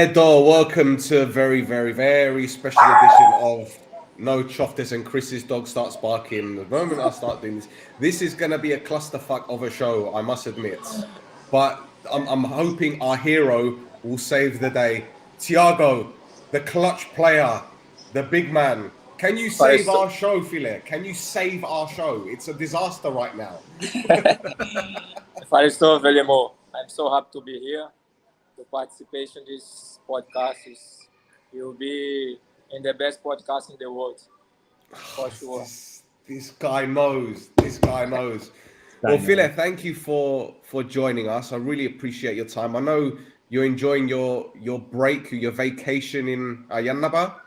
Edo, welcome to a very, very, very special edition of No Choftes and Chris's dog starts barking. The moment I start doing this is going to be a clusterfuck of a show, I must admit. But I'm hoping our hero will save the day. Thiago, the clutch player, the big man. Can you save our show, Philip? Can you save our show? It's a disaster right now. Faristo Velemo, I'm so happy to be here. The participation in this podcast is you'll be in the best podcast in the world, for sure. This guy knows. This guy knows. Well, Phile, thank you for joining us. I really appreciate your time. I know you're enjoying your break, your vacation in Ayanaba.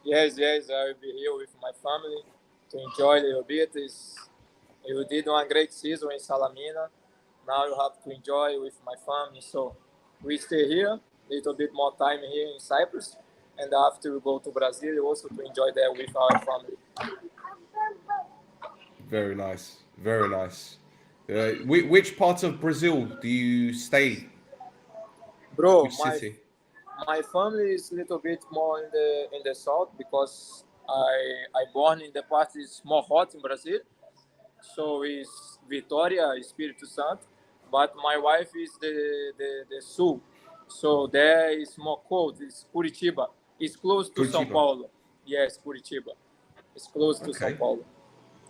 Yes, I will be here with my family to enjoy a little bit. You did one great season in Salamina. Now you have to enjoy with my family. So we stay here, a little bit more time here in Cyprus. And after we go to Brazil, also to enjoy there with our family. Very nice. Very nice. Which part of Brazil do you stay? Bro, which city? My family is a little bit more in the south because I born in the part is more hot in Brazil. So it's Vitória, Espírito Santo. But my wife is the sul. So there is more cold. It's Curitiba. It's close to São Paulo. Yes, Curitiba. It's close to São Paulo.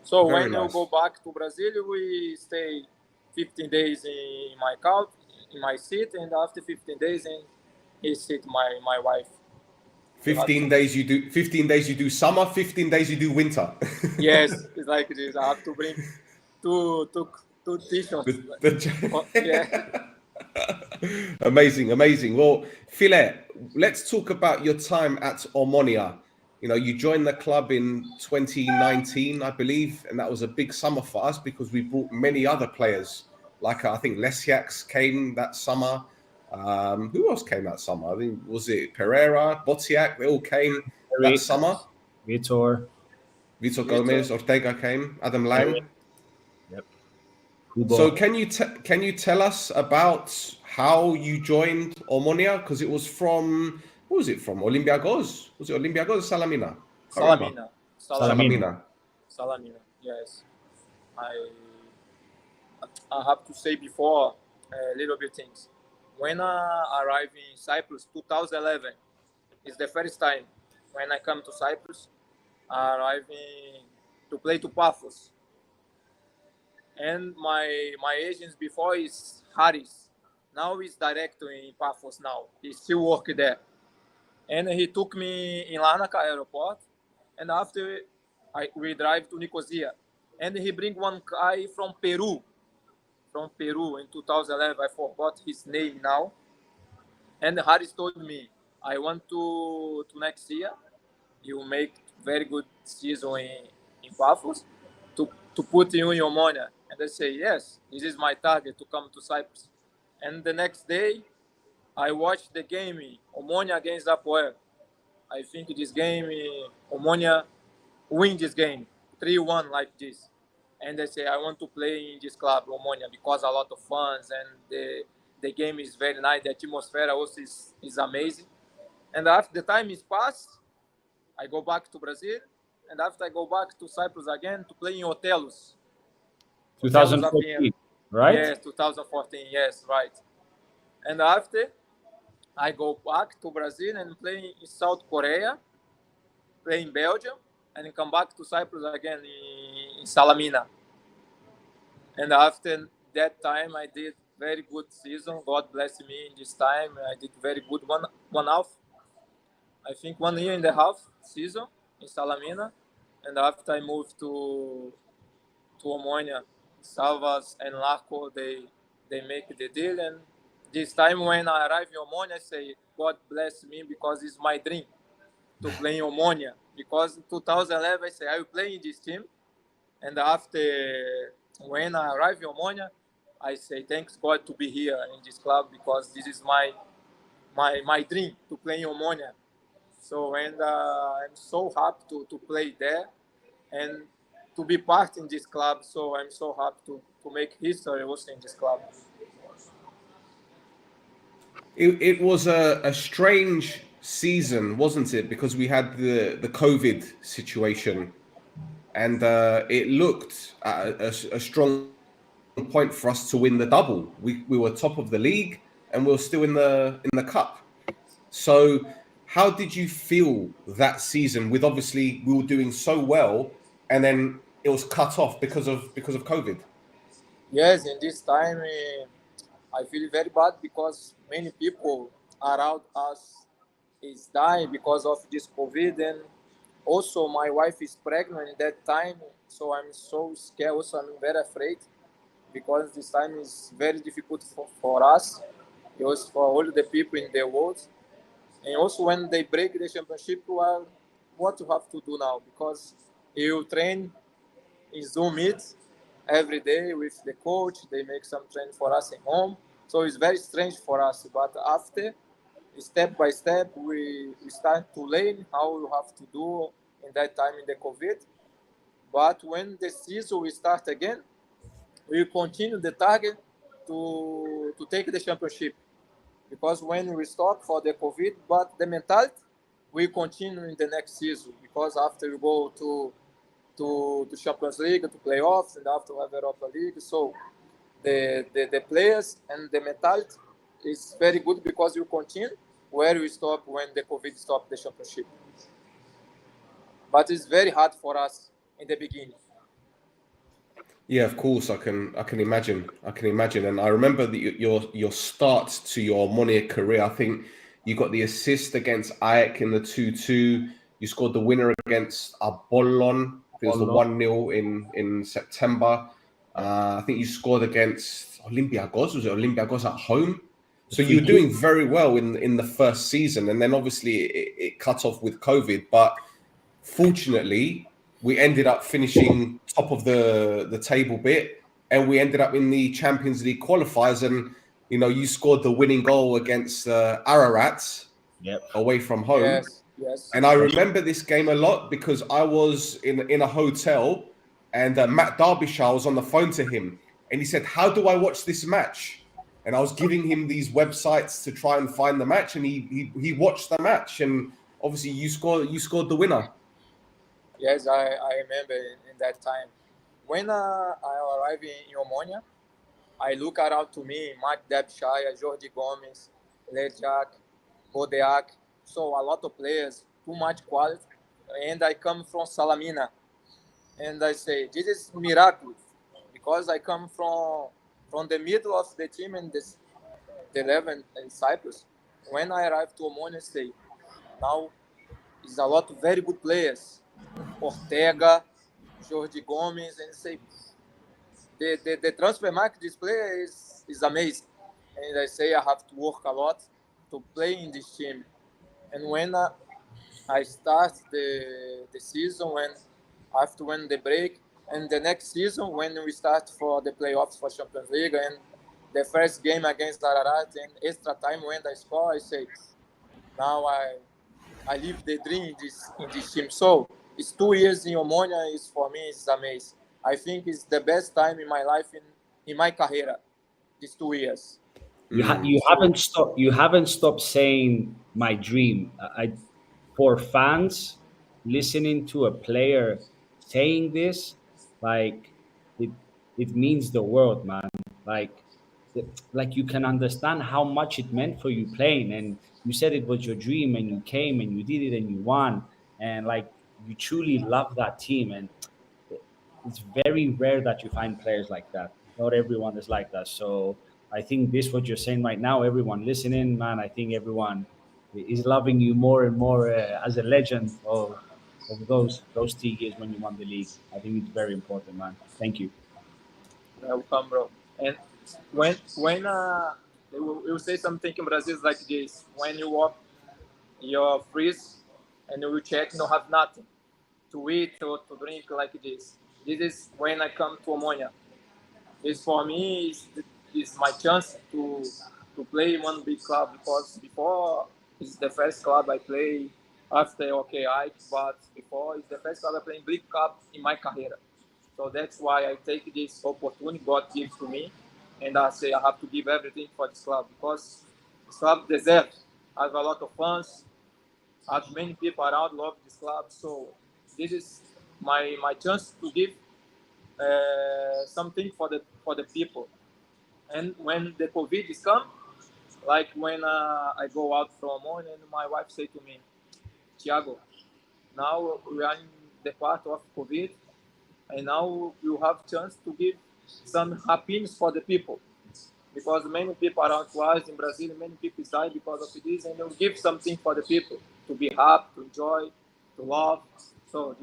So Very when nice. you go back to Brazil, we stay 15 days in my couch, in my seat, and after 15 days in his seat, my wife. 15 days you do 15 days you do summer, 15 days you do winter. Yes, it's like this. I have to bring two t-shirts. Yeah. Amazing. Well, Phile, let's talk about your time at Omonoia. You know, you joined the club in 2019, I believe, and that was a big summer for us because we brought many other players. Like I think Lesiaks came that summer. Who else came that summer? I think was it Pereira, Botiak? They all came that summer. Vitor Gomez, Ortega came. Adam Lang. Yep. So can you tell us about how you joined Omonoia? Because it was from, what was it from? Olympiacos? Was it Olympiacos or Salamina? Salamina. Yes. I have to say before a little bit things. When I arrived in Cyprus, 2011, is the first time when I come to Cyprus. I arrived to play to Paphos. And my agents before is Harris. Now he's director in Paphos now. He still work there. And he took me in Larnaca airport. And after we drive to Nicosia. And he bring one guy from Peru in 2011. I forgot his name now. And Harris told me, I want to next year, you make very good season in Paphos to put you in Omonoia. And I say, yes, this is my target to come to Cyprus. And the next day, I watched the game, Omonoia against Apoel. I think this game, Omonoia win this game, 3-1 like this. And I say, I want to play in this club, Omonoia, because a lot of fans and the game is very nice. The atmosphere also is amazing. And after the time is passed, I go back to Brazil. And after I go back to Cyprus again to play in Hotelos. 2014, right? Yes, 2014, yes, right. And after, I go back to Brazil and play in South Korea, play in Belgium, and come back to Cyprus again in Salamina. And after that time, I did very good season. God bless me in this time. I did very good one half. I think 1 year and a half season in Salamina. And after I moved to Omonoia, Salvas and Larco, they make the deal. And this time when I arrive in Omonoia, I say, God bless me because it's my dream to play in Omonoia. Because in 2011, I say, I will play in this team. And after, when I arrive in Omonoia, I say, thanks God to be here in this club because this is my dream to play in Omonoia. So, and I'm so happy to play there and to be part in this club. So I'm so happy to make history also in this club. It was a strange season, wasn't it? Because we had the COVID situation, and it looked at a strong point for us to win the double. We were top of the league, and we were still in the cup. So, how did you feel that season? With obviously we were doing so well, and then it was cut off because of COVID. Yes, in this time, I feel very bad because many people around us is dying because of this COVID, and also my wife is pregnant in that time, so I'm so scared. Also, I'm very afraid because this time is very difficult for us. It was for all the people in the world, and also when they break the championship, well, what you have to do now? Because you train in Zoom meet every day with the coach. They make some training for us at home. So it's very strange for us. But after, step by step, we start to learn how we have to do in that time in the COVID. But when the season will start again, we continue the target to take the championship. Because when we stop for the COVID, but the mentality, we continue in the next season. Because after we go to Champions League, to playoffs, and after have Europa League. So the players and the mentality is very good because you continue where we stop when the COVID stopped the championship. But it's very hard for us in the beginning. Yeah, of course, I can imagine. I can imagine. And I remember that your start to your Omonoia career. I think you got the assist against Ajax in the 2-2. You scored the winner against Apollon. I think it was the 1-0 in September. I think you scored against Olympiacos. Was it Olympiacos at home? So you were doing very well in the first season, and then obviously it cut off with COVID. But fortunately, we ended up finishing top of the table bit, and we ended up in the Champions League qualifiers. And you scored the winning goal against Ararat away from home. Yes, yes. And I remember this game a lot because I was in a hotel, and Matt Derbyshire was on the phone to him, and he said, "How do I watch this match?" And I was giving him these websites to try and find the match, and he watched the match, and obviously you scored the winner. Yes, I remember in that time. When I arrived in Omonia, I look around to me, Mark Derbyshire, Jordi Gomes, Lejak, Bodeak. So a lot of players, too much quality. And I come from Salamina. And I say, this is miracle. Because I come from the middle of the team in the 11 in Cyprus. When I arrived to Omonia, I say, now is a lot of very good players. Ortega, Jordi Gomes, and say, the transfer market this player is amazing. And I say I have to work a lot to play in this team. And when I start the season, when after when the break, and the next season when we start for the playoffs for Champions League, and the first game against Ararat and extra time when I score, I say, now I live the dream in this team. So it's 2 years in Omonia. Is for me it's amazing. I think it's the best time in my life in my career. These 2 years. You haven't stopped saying my dream. For fans listening to a player saying this, like it it means the world, man. Like like you can understand how much it meant for you playing, and you said it was your dream, and you came and you did it and you won, and like you truly love that team, and it's very rare that you find players like that. Not everyone is like that. So I think this what you're saying right now, everyone listening, man, I think everyone is loving you more and more as a legend of those 2 years when you won the league. I think it's very important, man. Thank you. Welcome, bro. And when they will say something in Brazil is like this: when you walk, you're freeze, and you will check, you have nothing to eat or to drink like this. This is when I come to Omonia. This for me is my chance to play in one big club because before it's the first club I play after Ike, but before it's the first club I play in big club in my career. So that's why I take this opportunity God gives to me, and I say I have to give everything for this club because This club deserves. Have a lot of fans. Have many people around love this club. So this is my chance to give something for the people. And when the COVID is come, like when I go out from home and my wife say to me, Thiago, now we are in the part of COVID, and now you have chance to give some happiness for the people because many people around us in Brazil, many people die because of this, and you give something for the people to be happy, to enjoy, to love. So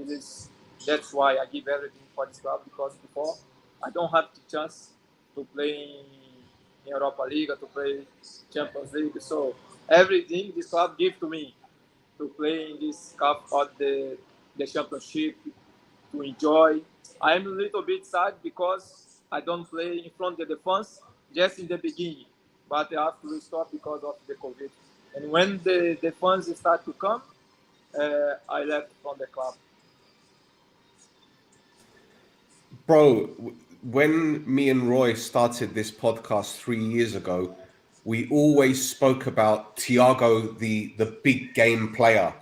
that's why I give everything for this club because before I don't have the chance to play in Europa League, to play Champions League. So everything this club give to me to play in this cup of the championship, to enjoy. I'm a little bit sad because I don't play in front of the fans just in the beginning, but I have to stop because of the COVID. And when the fans start to come, I left from the club. Bro, when me and Roy started this podcast 3 years ago, we always spoke about Thiago, the big game player.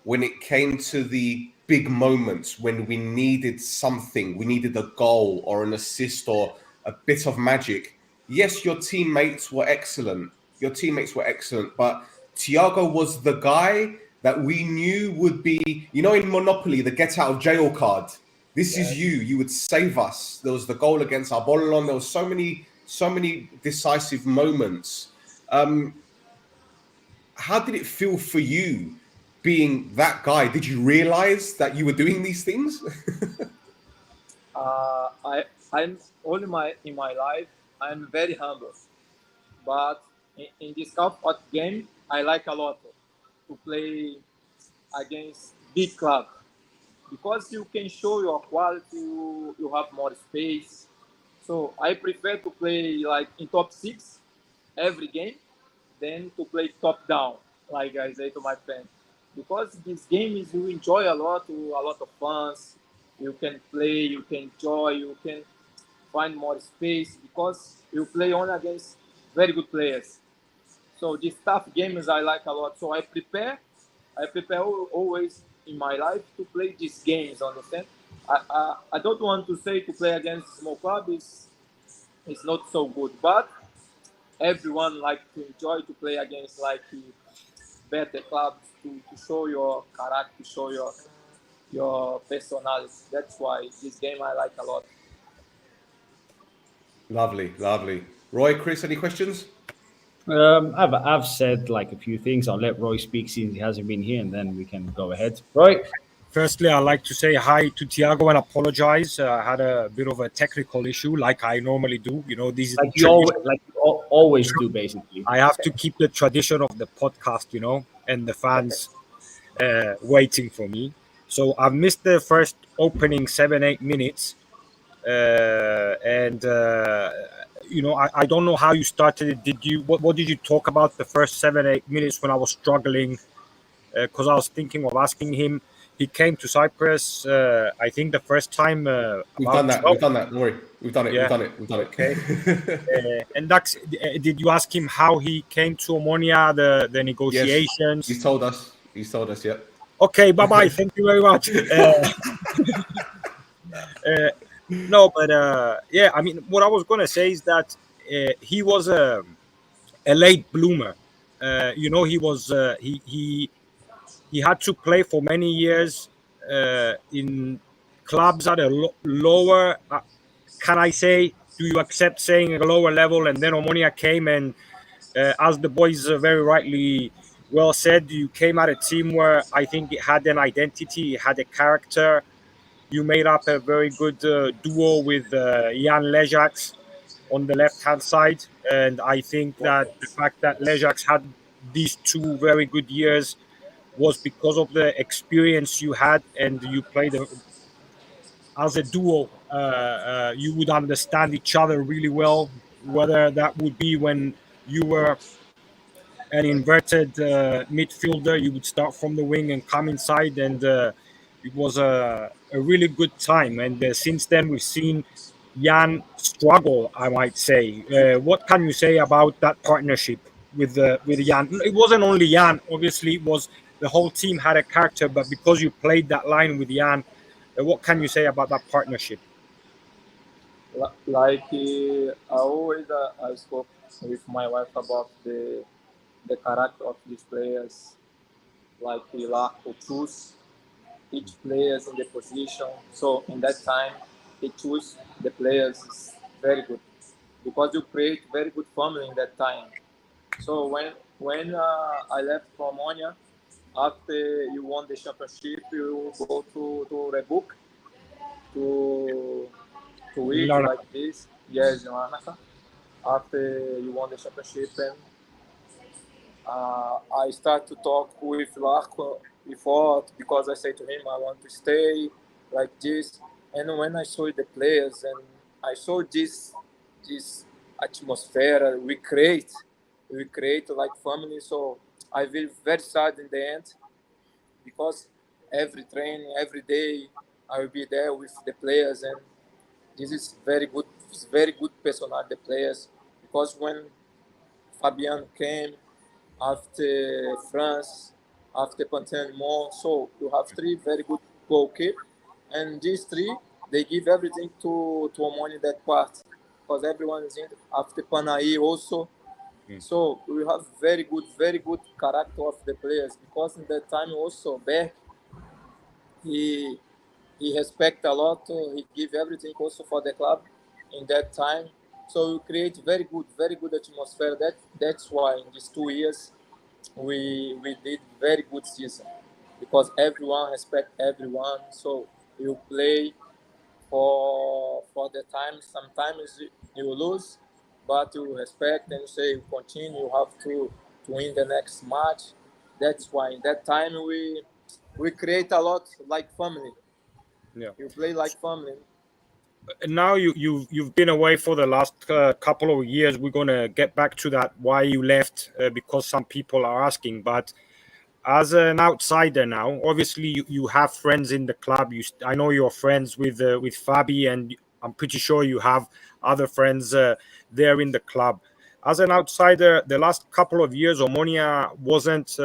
When it came to the big moments, when we needed something, we needed a goal or an assist or a bit of magic. Yes, your teammates were excellent. Your teammates were excellent, but Thiago was the guy that we knew would be, you know, in Monopoly, the get out of jail card. This is you. You would save us. There was the goal against Arbolon. There was so many decisive moments. How did it feel for you being that guy? Did you realize that you were doing these things? I'm all in my life. I'm very humble, but in this kind of game, I like a lot to play against big club because you can show your quality. You have more space. So I prefer to play like in top six every game than to play top down, like I say to my friend. Because this game is you enjoy a lot of fans. You can play, you can enjoy, you can find more space because you play on against very good players. So these tough games I like a lot. So I prepare always in my life to play these games. Understand? I don't want to say to play against small club is not so good, but everyone like to enjoy to play against like better clubs to show your character, to show your personality. That's why this game I like a lot. Lovely, lovely. Roy, Chris, any questions? I've said like a few things. I'll let Roy speak since he hasn't been here, and then we can go ahead. Roy, Firstly, I'd like to say hi to Thiago and apologize. I had a bit of a technical issue, like I normally do. You know, this is like you always do, basically. I have to keep the tradition of the podcast, you know, and the fans waiting for me. So I've missed the first opening 7-8 minutes, and you know, I don't know how you started it. Did you what did you talk about the first 7-8 minutes when I was struggling? Because I was thinking of asking him. He came to Cyprus, I think, the first time. We've done that. 12. We've done that. Don't worry. We've done it. Yeah. We've done it. We've done it. Okay. And that's. Did you ask him how he came to Omonoia, the negotiations? Yes, he's told us. He's told us. Yeah. Okay. Bye bye. Thank you very much. No, but yeah. I mean, what I was gonna say is that he was a late bloomer. You know, he was he had to play for many years in clubs at a lower. Can I say? Do you accept saying a lower level? And then Omonia came, and as the boys very rightly well said, you came at a team where I think it had an identity, it had a character. You made up a very good duo with Jan Lejax on the left-hand side, and I think that the fact that Lejax had these 2 very good years was because of the experience you had, and you played as a duo. You would understand each other really well, whether that would be when you were an inverted midfielder, you would start from the wing and come inside, and it was a really good time. And since then, we've seen Jan struggle, I might say. What can you say about that partnership? with Jan. It wasn't only Jan. Obviously, it was the whole team had a character. But because you played that line with Jan, what can you say about that partnership? Like I always I spoke with my wife about the character of these players. Like Larko choose each players in the position. So in that time, he choose the players is very good because you create very good family in that time. So when I left from Omonia, after you won the championship, you go to Rebook to eat Larnaca. like this. Yes, in Larnaca. After you won the championship, and I start to talk with Larko before because I say to him I want to stay like this. And when I saw the players and I saw this atmosphere we create like family. So I feel very sad in the end because every training, every day I will be there with the players, and this is very good. It's very good personality the players because when Fabian came after France, after Pantin, so you have three very good goalkeepers, and these three they give everything to Omoni that part because everyone is in after Panai also. So we have very good character of the players because in that time also Beck he he respect a lot. He give everything also for the club in that time. So we create very good atmosphere. That's why in these 2 years we did very good season because everyone respect everyone. So you play for the time. Sometimes you lose, but you respect and say you continue. You have to win the next match. That's why in that time we create a lot like family. Yeah. You play like family. Now you've been away for the last couple of years. We're gonna get back to that why you left because some people are asking. But as an outsider now, obviously you have friends in the club. I know you're friends with Fabi, and I'm pretty sure you have other friends there in the club. As an outsider, the last couple of years, Omonia wasn't,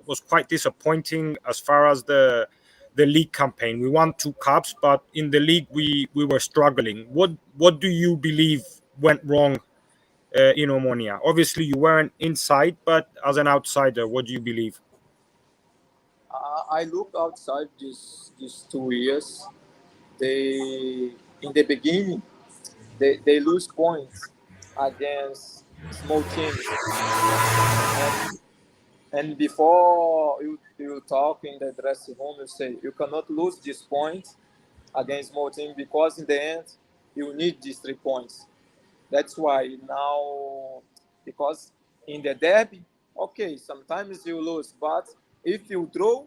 was quite disappointing as far as the league campaign. We won two cups, but in the league we were struggling. What do you believe went wrong in Omonia? Obviously, you weren't inside, but as an outsider, what do you believe? I look outside these 2 years. They in the beginning they lose points against small teams, and before you talk in the dressing room, you say you cannot lose this point against small team because in the end you need these 3 points. That's why now, because in the derby, okay, sometimes you lose, but if you draw,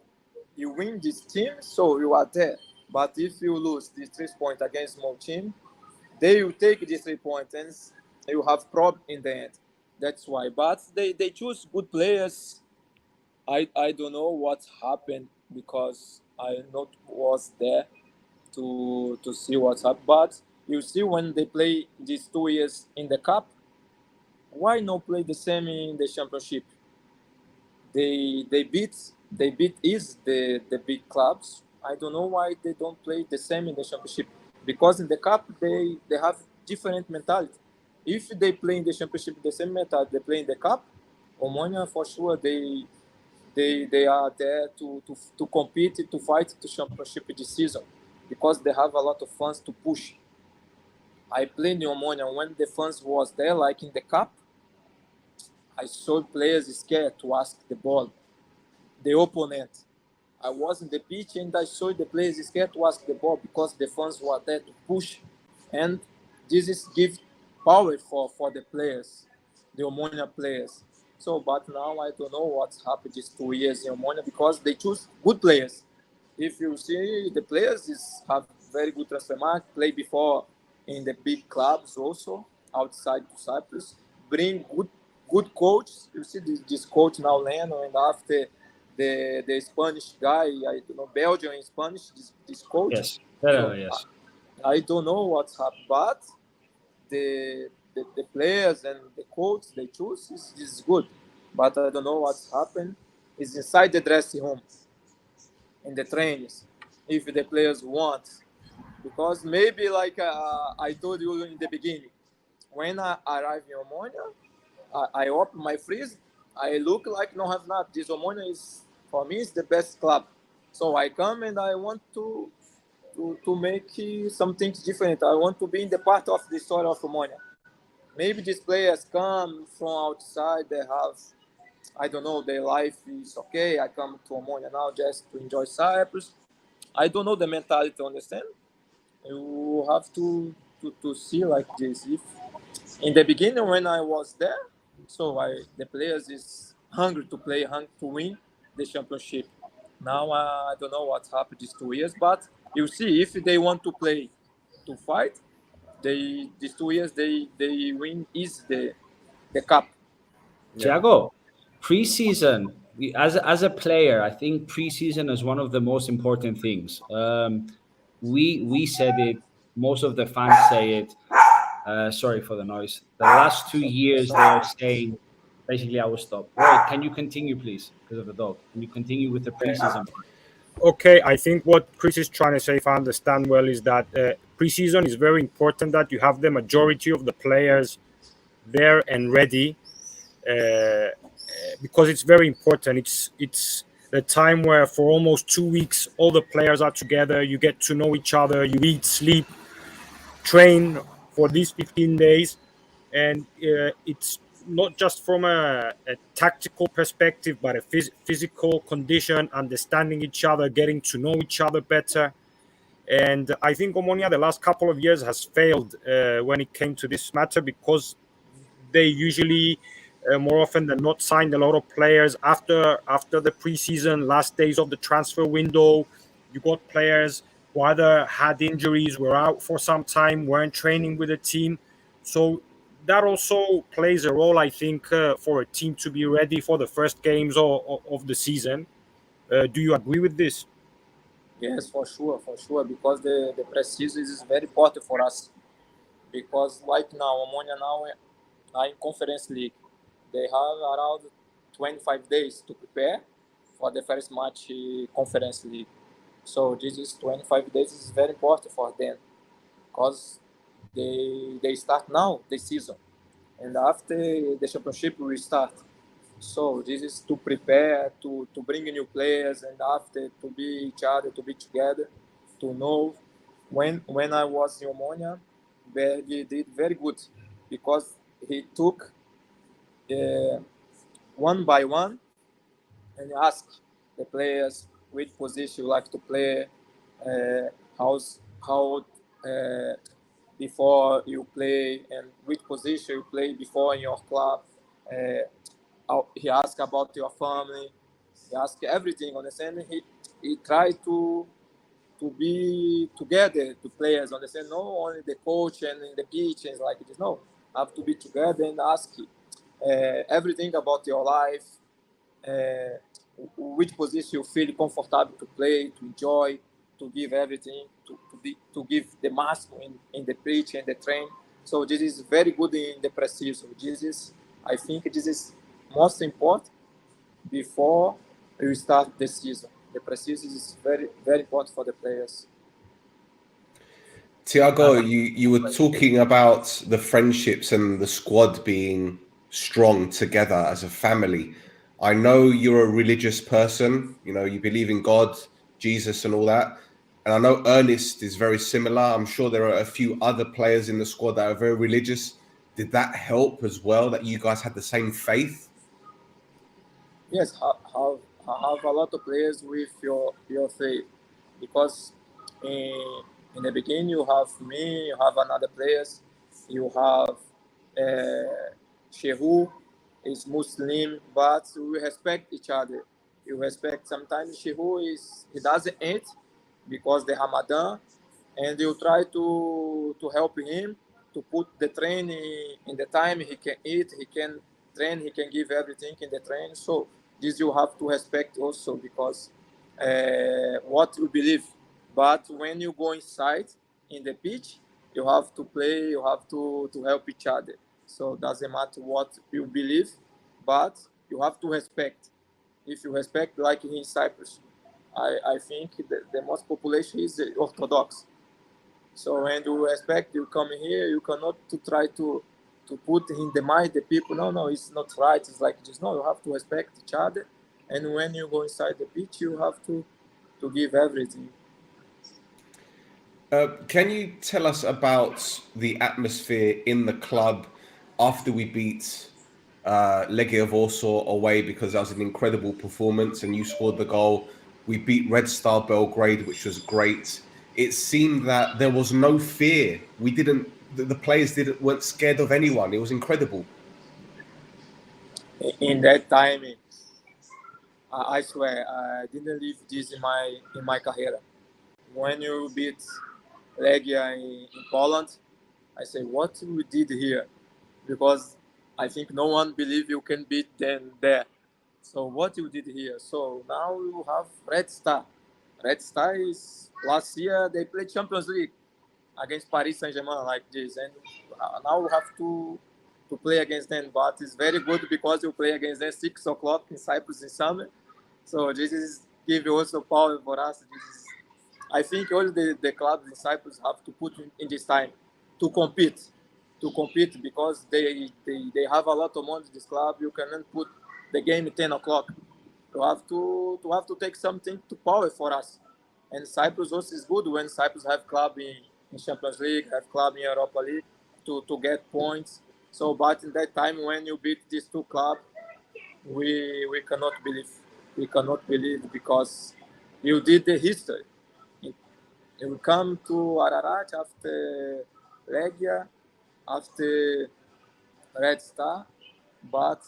you win this team, so you are there. But if you lose these 3 points against small team, they will take these 3 points and you have problem in the end. That's why. But they choose good players. I don't know what happened because I not was there to see what's up. But you see when they play these 2 years in the cup, why not play the same in the championship? They beat is the big clubs. I don't know why they don't play the same in the championship because in the cup they have different mentality. If they play in the championship the same mentality they play in the cup, Omonia for sure they are there to compete to fight the championship this season because they have a lot of fans to push. I played in Omonia when the fans was there like in the cup. I saw players scared to ask the ball, the opponent. I was in the pitch and I saw the players scared to ask the ball because the fans were there to push, and this is give power for the players, the Omonia players. So, but now I don't know what's happened these 2 years in Omonia because they choose good players. If you see the players have very good transfer market, play before in the big clubs also outside to Cyprus, bring good coach. You see this coach now Leno, and after the Spanish guy, I don't know Belgian in Spanish, this coach. Yes, So yes. I don't know what's happened, but the the players and the coach they choose is good, but I don't know what's happened. Is inside the dressing room, in the trainings, if the players want, because maybe like I told you in the beginning, when I arrive in Omonia, I open my freeze, I look like no have not. This Omonia is for me is the best club, so I come and I want to make something different. I want to be in the part of the story of Omonia. Maybe these players come from outside, they have, I don't know, their life is okay. I come to Omonia now just to enjoy Cyprus. I don't know the mentality to understand. You have to see like this. If in the beginning when I was there, so the players is hungry to play, hungry to win the championship. Now I don't know what's happened these 2 years, but you see if they want to play, to fight, these 2 years they win is the cup. Thiago, preseason, as a player, I think preseason is one of the most important things. We said it. Most of the fans say it. Sorry for the noise. The last 2 years, they are saying. Basically, I will stop. Roy, can you continue, please? Because of the dog. Can you continue with the preseason part? Okay, I think what Chris is trying to say, if I understand well, is that preseason is very important that you have the majority of the players there and ready, because it's very important. It's the time where for almost 2 weeks all the players are together. You get to know each other. You eat, sleep, train for these 15 days, and it's not just from a tactical perspective, but a physical condition, understanding each other, getting to know each other better. And I think Omonia the last couple of years has failed when it came to this matter, because they usually more often than not signed a lot of players after the preseason last days of the transfer window. You got players who either had injuries, were out for some time, weren't training with the team. So that also plays a role, I think, for a team to be ready for the first games of the season. Do you agree with this? Yes, for sure, because the pre-season is very important for us. Because like now, Omonia now are in Conference League. They have around 25 days to prepare for the first match Conference League. So this is 25 days is very important for them, because they start now the season, and after the championship will start. So this is to prepare, to bring new players, and after to be each other, to be together, to know. When I was in Omonia, Berg did very good, because he took one by one and asked the players which position you like to play, uh, how before you play, and which position you play before in your club. He asked about your family. He asked everything. Understand? He tried to be together, to players. Understand? Not only the coach and in the pitch and like this. No, have to be together and ask everything about your life. Uh, which position you feel comfortable to play, to enjoy, to give everything, to give the maximum in the pitch and the train. So this is very good in the pre-season. I think this is most important before you start the season. The pre-season is very, very important for the players. Tiago, you were talking about the friendships and the squad being strong together as a family. I know you're a religious person, you know, you believe in God, Jesus, and all that. And I know Ernest is very similar. I'm sure there are a few other players in the squad that are very religious. Did that help as well, that you guys had the same faith? Yes, I have a lot of players with your faith, because in the beginning you have me, you have another players, you have Shehu is Muslim, but we respect each other. You respect. Sometimes Shehu he doesn't eat because the Ramadan, and you try to help him to put the train in the time he can eat, he can train, he can give everything in the train. So this you have to respect also, because what you believe. But when you go inside in the pitch, you have to play, you have to help each other. So doesn't matter what you believe, but you have to respect. If you respect, like in Cyprus, I think the most population is Orthodox. So when you respect, you come here, you cannot to try to put in the mind the people, no, it's not right, it's like this. No, you have to respect each other. And when you go inside the pitch, you have to give everything. Can you tell us about the atmosphere in the club after we beat Legia Warsaw away, because that was an incredible performance and you scored the goal. We beat Red Star Belgrade, which was great. It seemed that there was no fear. The players weren't scared of anyone. It was incredible. In that time, I swear, I didn't live this in my career. When you beat Legia in Poland, I say, what we did here? Because I think no one believe you can beat them there. So what you did here? So now you have Red Star. Red Star is last year they played Champions League against Paris Saint-Germain like this, and now we have to play against them. But it's very good because you play against them 6 o'clock in Cyprus in summer. So this is give you also power for us. I think all the clubs in Cyprus have to put in this time to compete, because they have a lot of money in this club. You cannot put the game at 10 o'clock. You have to take something to power for us. And Cyprus also is good when Cyprus have club in Champions League, have club in Europa League to get points. So, but in that time when you beat these two clubs, we cannot believe. We cannot believe because you did the history. You come to Ararat after Legia, after Red Star, but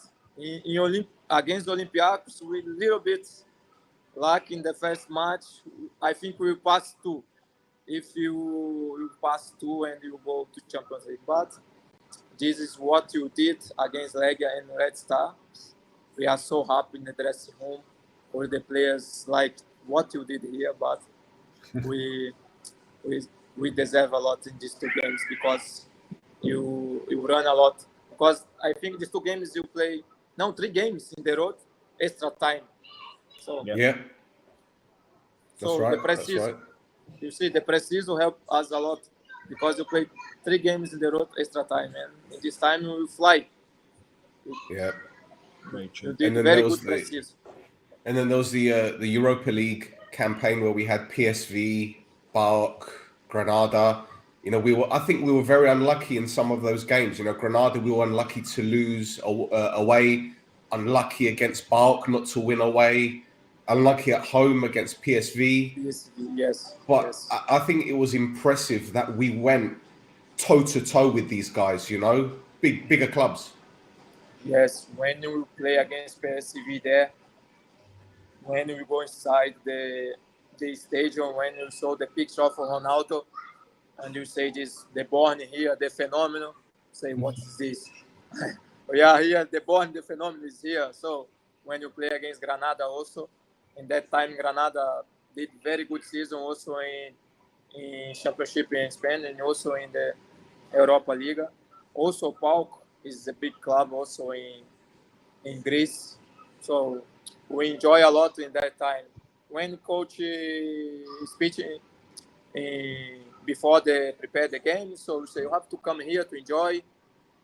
against Olympiacos, with a little bit luck in the first match, I think we pass 2. If you pass 2 and you go to Champions League, but this is what you did against Legia and Red Star. We are so happy in the dressing room. All the players like what you did here, but we deserve a lot in these 2 games because you run a lot. Because I think these 2 games you play now 3 games in the road, extra time. So yeah, that's right. The pre-season, you see, the pre-season help us a lot because you play 3 games in the road, extra time, and in this time you fly. Yeah, you did very good pre-season. And then there was the Europa League campaign where we had PSV, PAOK, Granada. You know, I think we were very unlucky in some of those games. You know, Granada, we were unlucky to lose away, unlucky against PAOK not to win away, unlucky at home against PSV. Yes. But yes. I think it was impressive that we went toe-to-toe with these guys, you know, bigger clubs. Yes, when you play against PSV there, when we go inside the stadium, when you saw the picture of Ronaldo, and you say this, the born here, the phenomenon, say, what is this? We are here, the born, the phenomenon is here. So when you play against Granada also, in that time Granada did very good season also in Championship in Spain and also in the Europa League. Also PAOK is a big club also in Greece. So we enjoy a lot in that time. When coach is speaking before they prepare the game, so you have to come here to enjoy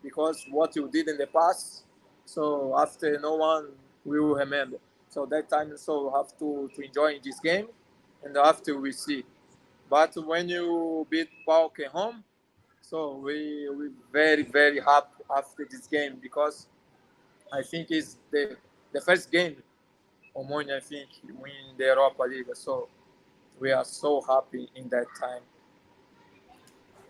because what you did in the past, so after no one will remember. So that time, so you have to enjoy this game, and after we see. But when you beat PAOK at home, so we very, very happy after this game because I think it's the first game Omonoia, I think, win the Europa League. So we are so happy in that time.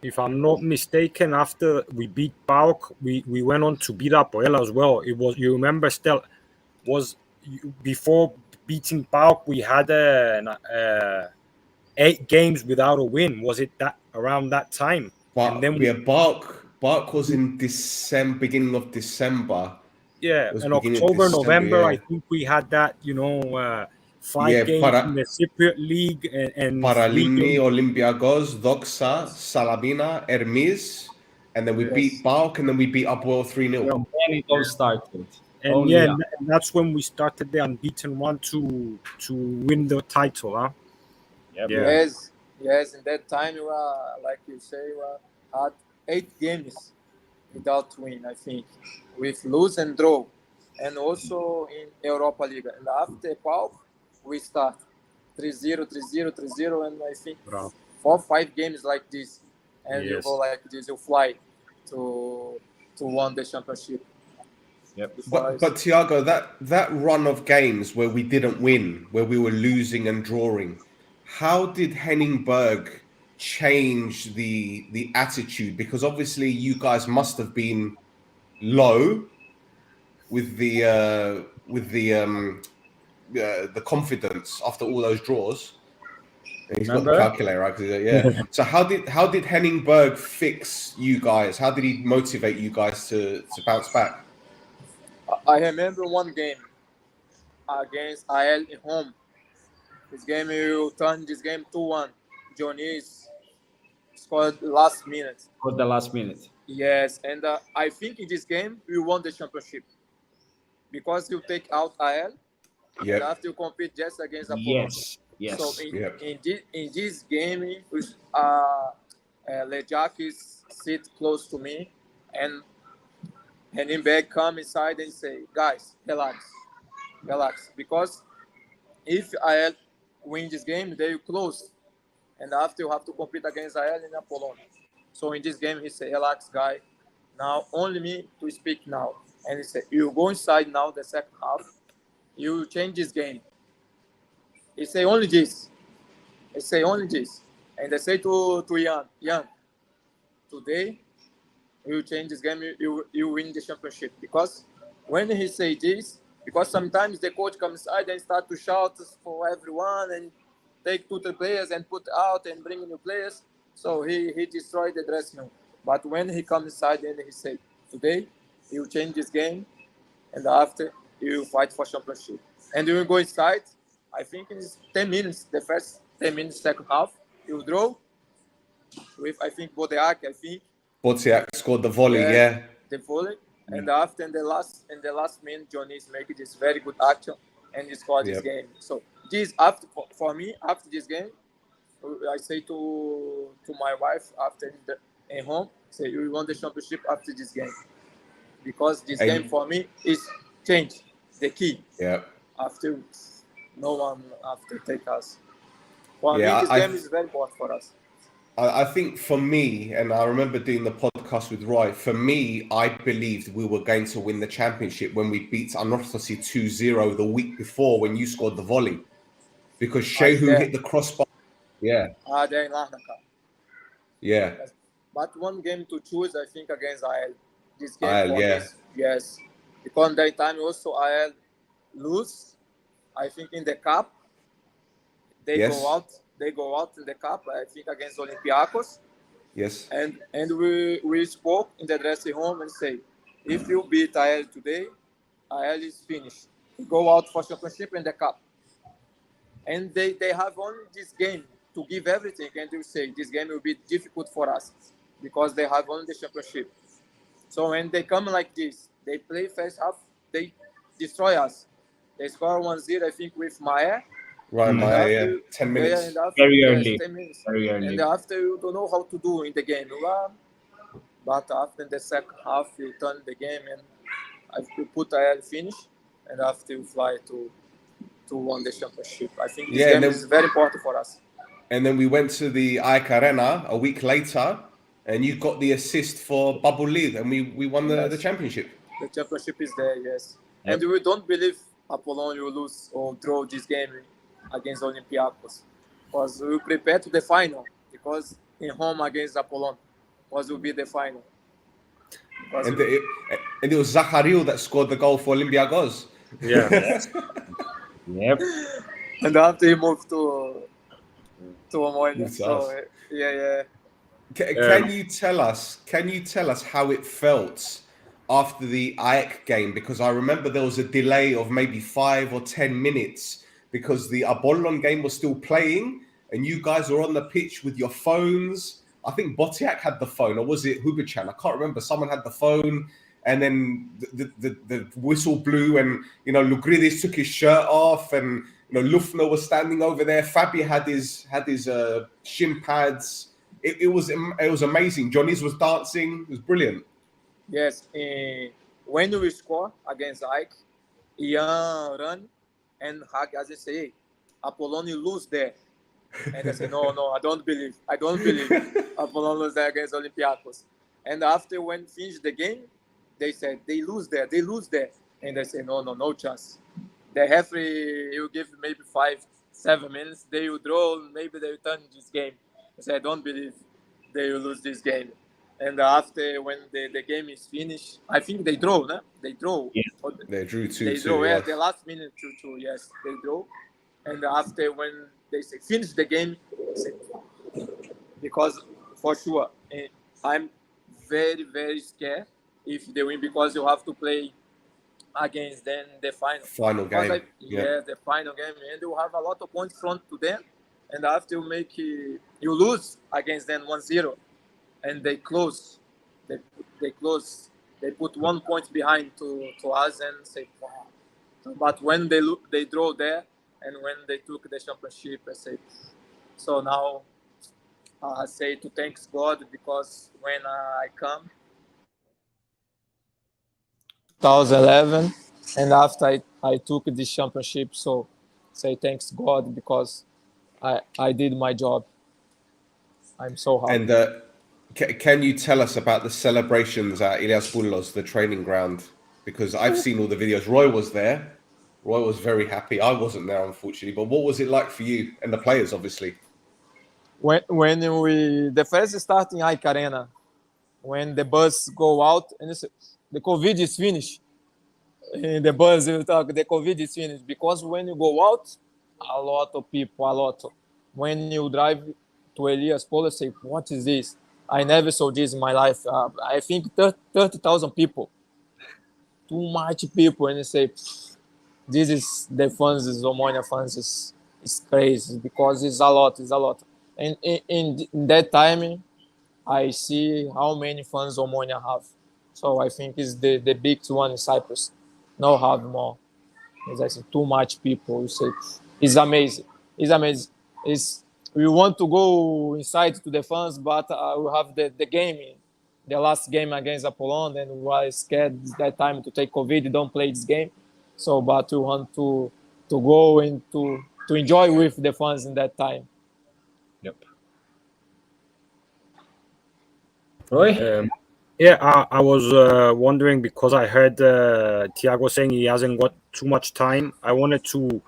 If I'm not mistaken, after we beat PAOK, we went on to beat Apoel as well. It was, you remember, Stel, was before beating PAOK, we had 8 games without a win. Was it that around that time? But and then Bark was in December, beginning of December. Yeah, in October, November, I think we had that, 5 games in the Cypriot League and Paralimni, Olympiacos, Doxa, Salamina, Hermes, and then we beat Balk, and then we beat Upwell 3-0. And then it all started. And Only yeah, up. and that's when we started the unbeaten run to win the title, huh? Yep. Yeah. Yes. In that time, we were, like you say, we had 8 games without win, I think, with lose and draw, and also in Europa League. And after PAOK, we start 3-0, 3-0, 3-0, and I think 4 or 5 games like this, and you go like this, you fly to win the championship. Yep. But Thiago, that run of games where we didn't win, where we were losing and drawing, how did Henning Berg change the attitude? Because obviously you guys must have been low with the confidence after all those draws. And he's got the calculator, right? Yeah. So how did Henning Berg fix you guys? How did he motivate you guys to bounce back? I remember one game against AL at home. This game, you turned this game 2-1. Johnny scored last minute. For the last minute. Yes, and I think in this game, we won the championship. Because you take out AL, and after you compete just against Apollo. Yes. So in this game, Lejak sit close to me, and Henning Berg come inside and say, guys, relax. Because if AL win this game, they will close. And after you have to compete against AL and Apollon. So in this game, he said, relax, guy. Now, only me to speak now. And he said, you go inside now, the second half. You change this game. He say only this. And I say to Jan, today, you change this game, you win the championship. Because when he say this, because sometimes the coach comes inside and start to shout for everyone and take 2-3 players and put out and bring new players. So he destroyed the dressing room. But when he comes inside and he said, today, you change this game, and after, you fight for championship. And you will go inside, I think in 10 minutes, the first 10 minutes, second half, you draw with, I think, Bodeak, Bodeak scored the volley, the volley. And after, in the last minute, Johnny's making this very good action, and he scored this game. So this, for me, after this game, I say to my wife after at home, say, you won the championship after this game. Because this game for me is change, the key. Yeah. After no one after take us. For me, this game is very important for us. I think for me, and I remember doing the podcast with Roy, for me, I believed we were going to win the championship when we beat ANTROPI 2-0 the week before when you scored the volley. Because Shehu hit the crossbar. Yeah. They're in Larnaca. Yeah. But one game to choose, I think, against AL. This game AL, yes. Because that time also AL lose, I think, in the cup. They go out in the cup, I think, against Olympiacos. Yes. And we spoke in the dressing room and say, if you beat AL today, AL is finished. We go out for championship in the cup. And they have only this game to give everything, and you say this game will be difficult for us because they have only the championship. So when they come like this, they play first half, they destroy us. They score 1-0, I think, with Maya. Right, Maya, 10 minutes. Very early. 10 minutes. Very early. And after, you don't know how to do in the game. But after the second half, you turn the game and you put AL finish, and after you fly to win the championship. I think this game is very important for us. And then we went to the AEK Arena a week later, and you got the assist for Bubble League, and we won the championship. The championship is there, yes. Yep. And we don't believe Apollon will lose or draw this game against Olympiacos. Because we prepare to the final, because in home against Apollon, because will be the final. And it was Zacharil that scored the goal for Olympiacos. Yeah. Yep. And after he moved to Omonoia. So, yeah. Can you tell us how it felt after the AEK game? Because I remember there was a delay of maybe 5 or 10 minutes because the Apollon game was still playing and you guys were on the pitch with your phones I think Botiak had the phone, or was it Hubichan? I can't remember. Someone had the phone, and then the whistle blew, and Lugridis took his shirt off, and Lufner was standing over there. Fabi had his shin pads. It was amazing. Johnny's was dancing. It was brilliant. Yes, when we score against Ike, Ian run and hug as they say, Apollonia lose there. And I say, no, I don't believe. Apollonia lose there against Olympiacos. And after when finished the game, they said, they lose there. And I say, no chance. The referee will give maybe 5-7 minutes. They will draw, maybe they will turn this game. I say, I don't believe they will lose this game. And after when the game is finished, I think they draw, no? They draw. Yeah. They drew 2-2. They draw, yeah. The last minute 2-2, yes, they draw. And after when they say finish the game, because for sure, I'm very, very scared if they win, because you have to play against them the final game. The final game, and you have a lot of points front to them, and after you lose against them 1-0, and they close, they put 1 point behind to us and say, wow. But when they draw there, and when they took the championship, I say, so now I say to thanks God, because when I come 2011, and after I took this championship, so say thanks God, because I did my job. I'm so happy. And can you tell us about the celebrations at Ilias Poulos, the training ground? Because I've seen all the videos. Roy was there. Roy was very happy. I wasn't there, unfortunately. But what was it like for you and the players, obviously? When the first start in Ike Arena, when the bus go out and the COVID is finished, and the bus will talk, the COVID is finished, because when you go out, a lot of people. When you drive to Ilias Poulos, say, what is this? I never saw this in my life. I think 30,000 people. Too much people, and you say, this is the fans, is Omonoia fans, is crazy, because it's a lot. And in that time, I see how many fans Omonoia have. So I think it's the biggest one in Cyprus. No have more. It's too much people. You say, it's amazing. We want to go inside to the fans, but we have the game, the last game against Apollon, and we were scared that time to take COVID, don't play this game. So, but we want to go and to enjoy with the fans in that time. Yep. Roy? I was wondering, because I heard Thiago saying he hasn't got too much time. I wanted to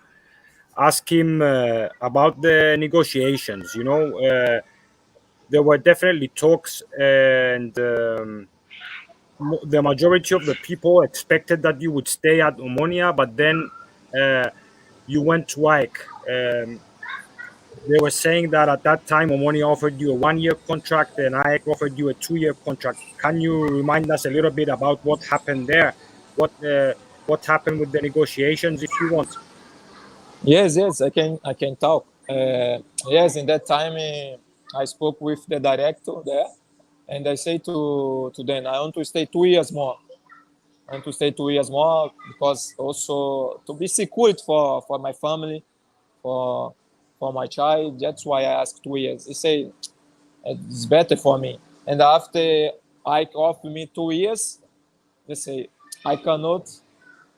ask him about the negotiations. There were definitely talks, and the majority of the people expected that you would stay at Omonoia, but then you went to Ike. They were saying that at that time Omonoia offered you a 1-year contract and Ike offered you a 2-year contract. Can you remind us a little bit about what happened there? What happened with the negotiations, if you want? Yes, I can talk. Yes, in that time I spoke with the director there, and I say to them, I want to stay 2 years more. Because also to be secured for my family, for my child. That's why I asked 2 years. He say it's better for me. And after Ike offered me 2 years, they say I cannot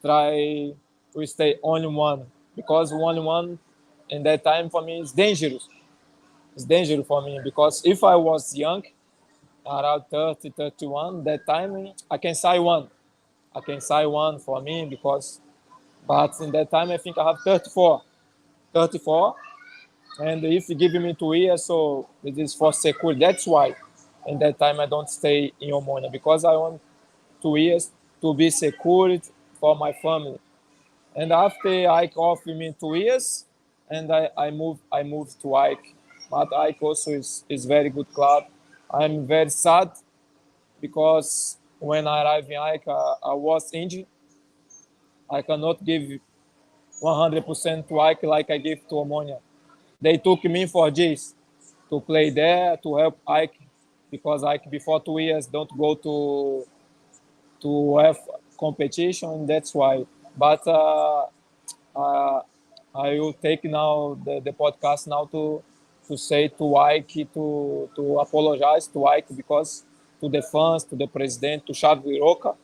try to stay only one, because only one in that time for me is dangerous. It's dangerous for me, because if I was young, around 30, 31, that time I can sign one. For me, but in that time I think I have 34. And if you give me 2 years, so it is for secure. That's why in that time I don't stay in Omonoia, because I want 2 years to be secured for my family. And after Ike offered me 2 years, and I moved to Ike. But Ike also is very good club. I'm very sad, because when I arrived in Ike, I was injured. I cannot give 100% to Ike like I give to Omonoia. They took me for G's to play there, to help Ike because like before 2 years don't go to have competition. That's why. But uh, I will take now the podcast now to say to Ike to apologize to Ike because to the fans, to the president, to Xavi Roca,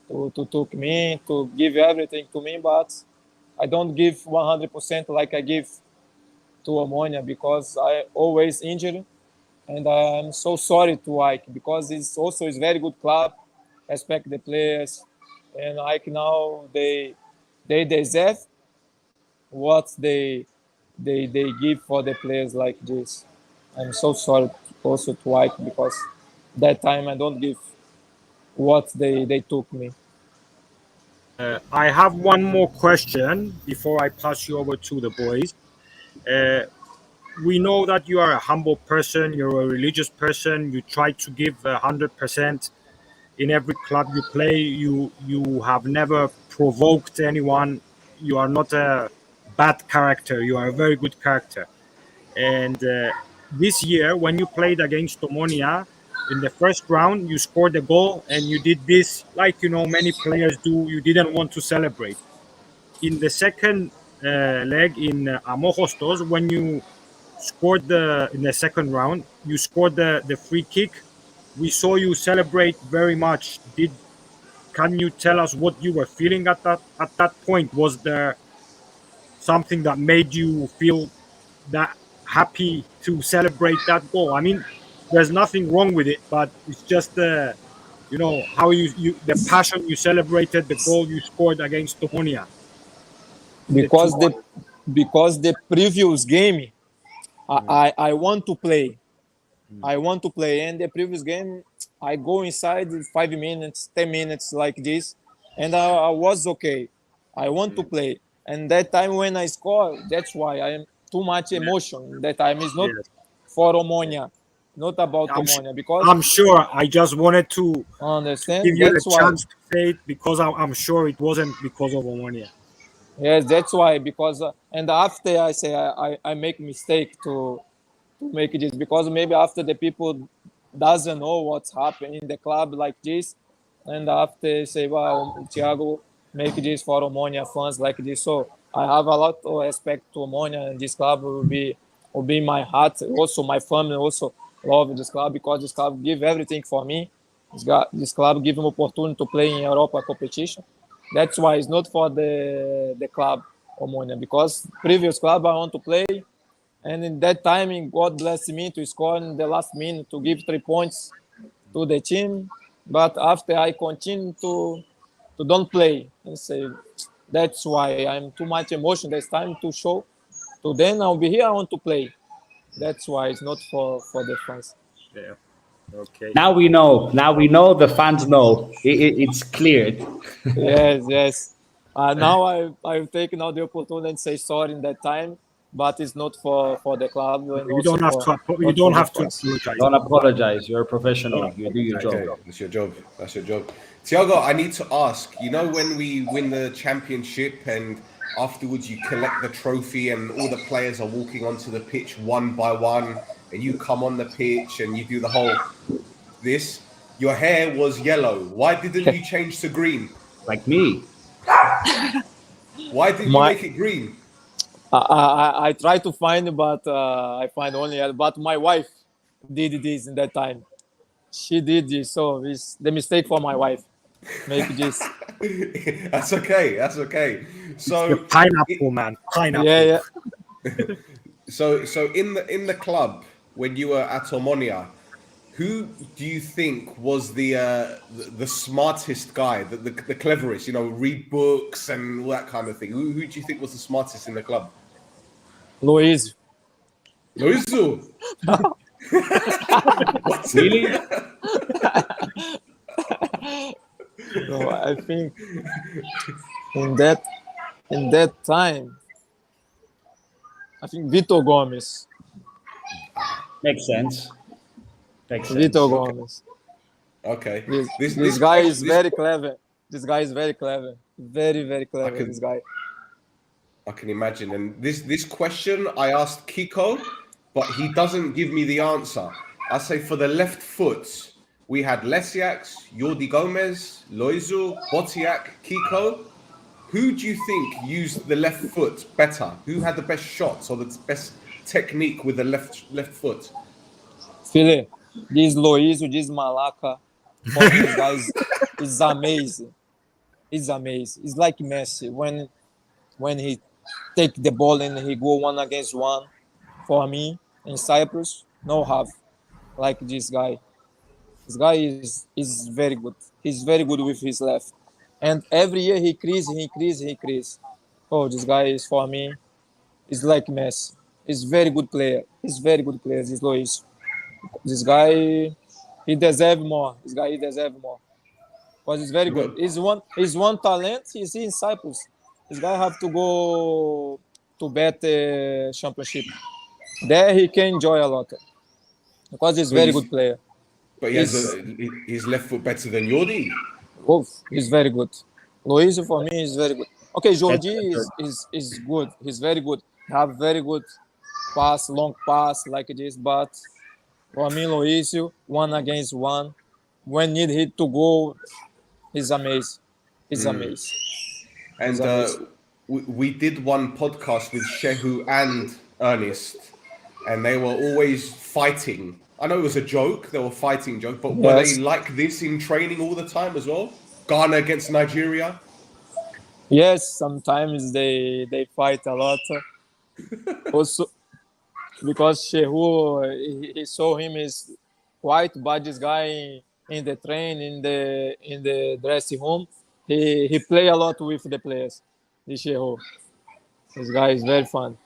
to took me, to give everything to me, but I don't give 100% like I give to Omonia because I always injured, and I'm so sorry to Ike because it's also is very good club, respect the players, and Ike now they deserve what they give for the players like this. I'm so sorry also to Ike because that time I don't give what they took me. I have one more question before I pass you over to the boys. Uh, we know that you are a humble person. You're a religious person. You try to give 100% in every club you play. You have never provoked anyone. You are not a bad character. You are a very good character. And this year, when you played against Omonia in the first round, you scored a goal and you did this like many players do. You didn't want to celebrate. In the second leg in Amojostos, when you scored in the second round, you scored the free kick. We saw you celebrate very much. Can you tell us what you were feeling at that point? Was there something that made you feel that happy to celebrate that goal? I mean, there's nothing wrong with it, but it's just how the passion you celebrated the goal you scored against Tomonia in the because 2-1. the previous game I want to play. I want to play. And the previous game, I go inside 5 minutes, 10 minutes like this, and I was okay. I want to play. And that time when I score, that's why I am too much emotion. That time is not Yes. for Omonia, not about I'm, Omonia, because I'm sure. I just wanted to give understand. you the That's why. chance to say it because I'm sure it wasn't because of Omonia. Yes, that's why. Because and after I say I make mistake to make this because maybe after the people doesn't know what's happening in the club like this, and after say, well, Thiago make this for Omonia fans like this. So I have a lot of respect to Omonia, and this club will be in my heart. Also, my family also love this club because this club give everything for me. This club give me opportunity to play in Europa competition. That's why it's not for the club Omonia because previous club I want to play, and in that timing, God blessed me to score in the last minute to give 3 points to the team. But after I continue to don't play and say that's why I'm too much emotion. There's time to show. To then I'll be here. I want to play. That's why it's not for the fans. Yeah. Okay. Now we know. Now we know. The fans know. It's cleared. Yes, yes. Now I've taken out the opportunity and say sorry in that time, but it's not for the club and You also don't have for to. You not don't for the have to fans. apologize. Don't apologize. You're a professional. You do your Okay, job. that's your job. That's your job. Tiago, I need to ask, when we win the championship and afterwards you collect the trophy and all the players are walking onto the pitch one by one and you come on the pitch and you do the whole your hair was yellow. Why didn't you change to green? Like me. Why didn't you My make it green? I try to find, but I find only. But my wife did this in that time. She did this, so it's the mistake for my wife. Make this. That's okay. That's okay. The So, pineapple, man. Pineapple. Yeah. so in the club when you were at Omonia, who do you think was the smartest guy, the cleverest? Read books and all that kind of thing. Who do you think was the smartest in the club? Loizou. Loizou. What? Really? No, I think in that time, I think Vitor Gomes. Makes sense. Makes sense. Vitor Gomes. Okay. This guy is very clever. This guy is very clever. Very, very clever. This guy. I can imagine. And this question I asked Kiko, but he doesn't give me the answer. I say for the left foot, we had Lesiax, Jordi Gomez, Loizou, Botiak, Kiko. Who do you think used the left foot better? Who had the best shots or the best technique with the left foot? Fili, this Loizou, this Malaca, for these guys is amazing. It's amazing. It's like Messi when he take the ball and he go 1-against-1. For me in Cyprus, no have like this guy. This guy is very good. He's very good with his left, and every year he increase. Oh, this guy is for me. Is like Messi. He's very good player. He's very good player. This Luis. This guy, he deserve more. This guy he deserve more. Because he's very good. He's one talent. He's in Cyprus. This guy have to go to bet championship. There he can enjoy a lot. Because he's very good player. But he has his left foot better than Jordi. Oh, he's very good. Loizou for me is very good. Okay, Jordi is good. He's very good. Have very good pass, long pass like this. But for me, Loizou, 1-against-1. When need hit to go, he's amazing. He's amazing. And we did one podcast with Shehu and Ernest, and they were always fighting. I know it was a joke, they were fighting joke, but were they like this in training all the time as well? Ghana against Nigeria? Yes, sometimes they fight a lot. Also, because Shehu, he saw him is quite bad. This guy in the train, in the dressing room, he play a lot with the players. This Shehu, this guy is very fun.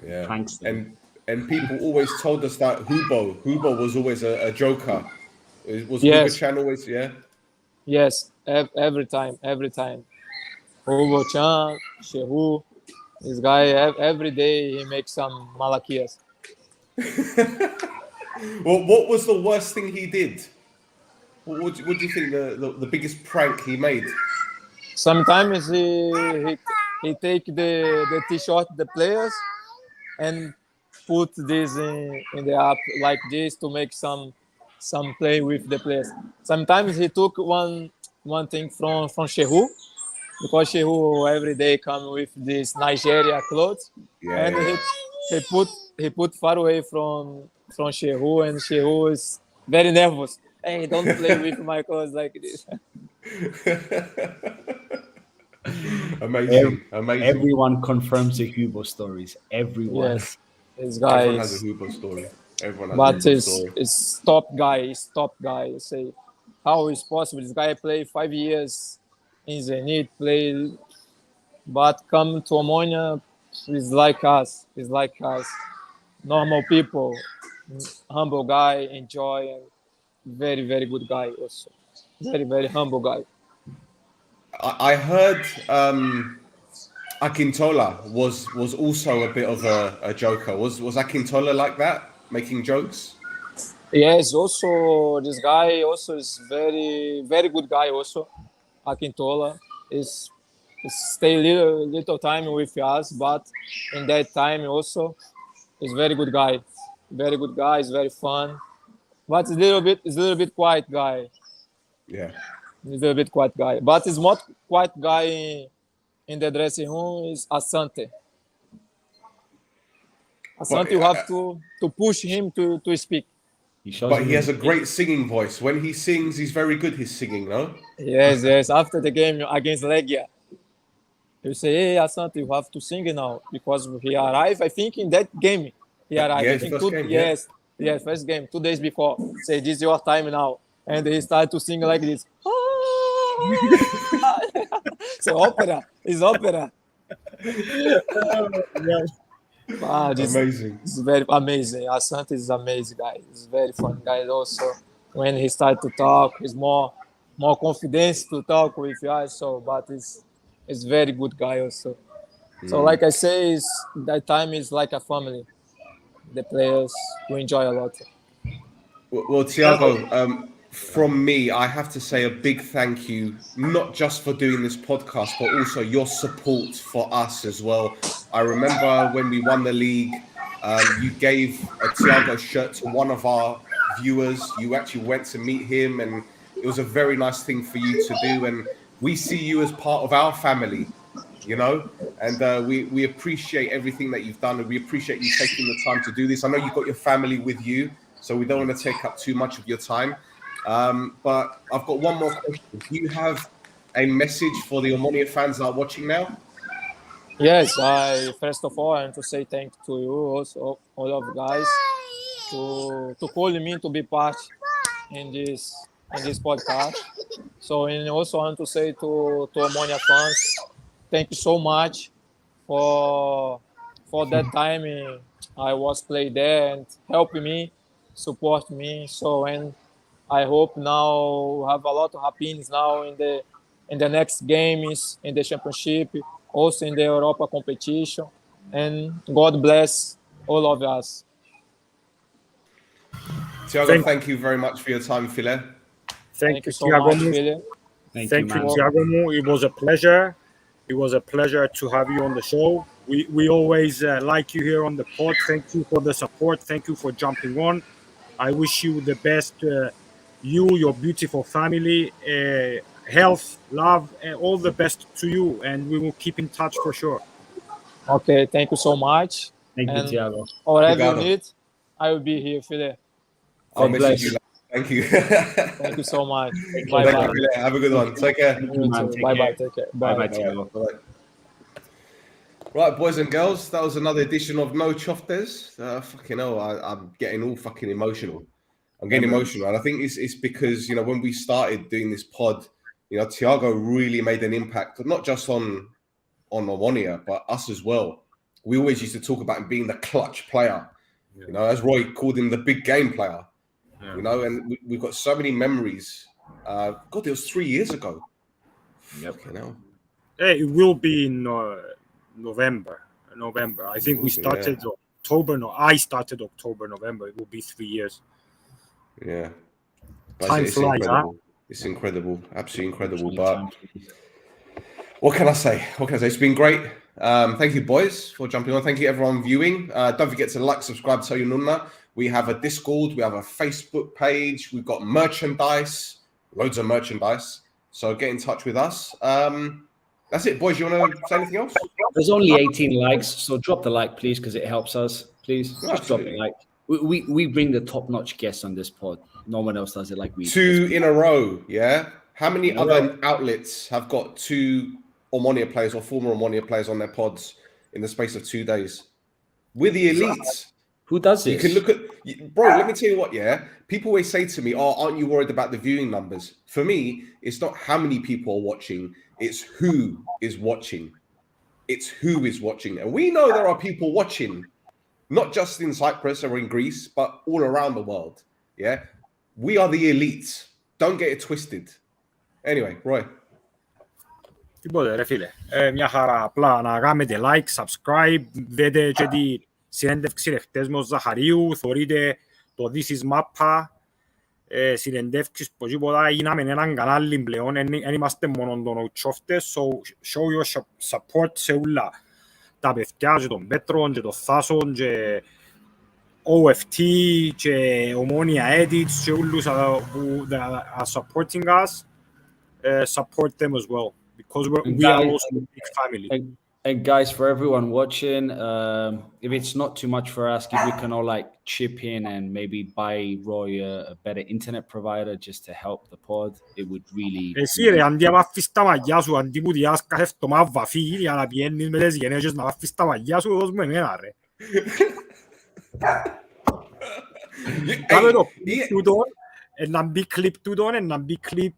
Yeah, Thanks. And people always told us that Hubo was always a joker. Was Yes. Hugo Chan always, yeah? Yes, every time. Hugo Chan, Shehu, this guy every day he makes some malakias. Well, what was the worst thing he did? What do you think the biggest prank he made? Sometimes he take the t-shirt the players and put this in the app like this to make some play with the players. Sometimes he took one thing from Shehu, because Shehu every day come with this Nigeria clothes, and he put far away from Shehu, and Shehu is very nervous. Hey, don't play with my clothes like this. Amazing. Everyone confirms the Hugo stories. Everyone. Yes, this guy Everyone has a Hugo story. but it's top guy. He's top guy. You say, how is possible? This guy play 5 years in Zenit, play, but come to Omonoia, he's like us. He's like us. Normal people, humble guy, enjoy, and very, very good guy also. Very, very humble guy. I heard Akintola was also a bit of a joker. Was Akintola like that, making jokes? Yes, also this guy also is very, very good guy also. Akintola is stay little time with us, but in that time also is very good guy. Very good guy, is very fun. But it's a little bit quiet guy. Yeah. He's a little bit quiet guy. But it's not quiet guy in the dressing room is Asante. Asante, you have to push him to speak. But he has a great singing voice. When he sings, he's very good. His singing, no? Yes. After the game against Legia, you say, "Hey, Asante, you have to sing now because he arrived. I think in that game he arrived. Yeah, I think first game, yes, first game, 2 days before. Say, this is your time now, and he started to sing like this. So opera, it's opera. Amazing. It's very amazing. Asante is amazing guy. He's very fun guy also. When he started to talk, he's more confidence to talk with us. So, but it's very good guy also. So, like I say, that time is like a family. The players we enjoy a lot. Well, Thiago, from me, I have to say a big thank you, not just for doing this podcast, but also your support for us as well. I remember when we won the league, you gave a Thiago shirt to one of our viewers. You actually went to meet him, and it was a very nice thing for you to do. And we see you as part of our family, you know, and we appreciate everything that you've done, and we appreciate you taking the time to do this. I know you've got your family with you, so we don't want to take up too much of your time. But I've got one more question. Do you have a message for the Omonoia fans that are watching now? Yes, I first of all I want to say thank you to you also, all of you guys, to call me to be part in this podcast. So, and also I want to say to Omonoia fans, thank you so much for that time I was played there and helping me, support me. So, and I hope now have a lot of happiness now in the next games, in the championship, also in the Europa competition. And God bless all of us. Thiago, thank you very much for your time, Phile. Thank you so Thiago. much, Phile. Thank you, Thiago. It was a pleasure. It was a pleasure to have you on the show. We always like you here on the pod. Thank you for the support. Thank you for jumping on. I wish you the best. You, your beautiful family, health, love, all the best to you. And we will keep in touch for sure. Okay, thank you so much. Thank you, Thiago. Whatever you need, I will be here, Phile. I'll message you. Thank you. Thank you so much. Bye bye. Have a good one. Take care. Bye bye. Take care. Bye bye, Thiago. Bye. Right, boys and girls, that was another edition of No Choftes. Fucking hell, I'm getting all fucking emotional. I'm getting emotional, and I think it's because, you know, when we started doing this pod, you know, Thiago really made an impact, not just on Omonoia, but us as well. We always used to talk about him being the clutch player, you know, as Roy called him, the big game player, you know, and we've got so many memories. God, it was 3 years ago. Yep. You know, It will be in November. I think we started October. No, I started October, November. It will be 3 years. Yeah. Time flies, huh? It's incredible, absolutely incredible. But what can I say? It's been great. Thank you, boys, for jumping on. Thank you, everyone viewing. Don't forget to like, subscribe, tell your nonna. We have a Discord. We have a Facebook page. We've got merchandise, loads of merchandise. So get in touch with us. That's it, boys. You want to say anything else? There's only 18 likes, so drop the like, please, because it helps us. Please, just drop the like. We bring the top-notch guests on this pod. No one else does it like we do. 2 in a row, yeah? How many other outlets have got 2 Omonoia players or former Omonoia players on their pods in the space of 2 days? We're the elites. Who does this? You can look at... Bro, let me tell you what, yeah? People always say to me, oh, aren't you worried about the viewing numbers? For me, it's not how many people are watching. It's who is watching. It's who is watching. And we know there are people watching, not just in Cyprus or in Greece, but all around the world. Yeah, we are the elites. Don't get it twisted. Anyway, Roy. Τίποτε ρε φίλε. Μια χαρά, απλά να κάνετε like, subscribe, δείτε και τη συνέντευξη ρε χτες με ο Ζαχαρίου, θωρείτε το This is Mappa, συνεντεύξεις που τίποτα, γίναμε έναν κανάλι πλέον, δεν είμαστε μόνο τον Τσόφτες, so show your support σε όλα τα παιδιά και τον Πέτρον και τον Θάσον και OFT και Omonoia Edits και όλους που are supporting us, support them as well because we are also a big family. And guys, for everyone watching, if it's not too much for us, if we can all like chip in and maybe buy Roy a better internet provider just to help the pod, it would really... Sì, ρε, andiamo a fare sta maglia su, αντί τη άσκα χεύτωμα βαφή, για να πιένεις με τις γενέσεις να φάει sta maglia su, δώσουμε εμένα, ρε. Κάμε το κλιπ τούτον, να μπει κλιπ τούτον, να μπει κλιπ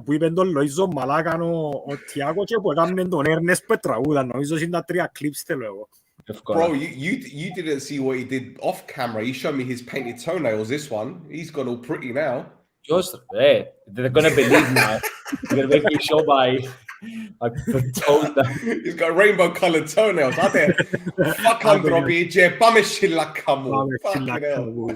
που είπε τον Loizou μαλάκαν ο Thiago και που έκαμε τον Ernest που τραγούδαν, νομίζω είναι τα 3 κλιπς θέλω εγώ. Bro, you didn't see what he did off camera. He showed me his painted toenails, this one. He's gone all pretty now. Just, hey, they're going to believe now. They're going to make me show my toes down. He's got rainbow coloured toenails. Fuck ANTROPI, Fucking hell.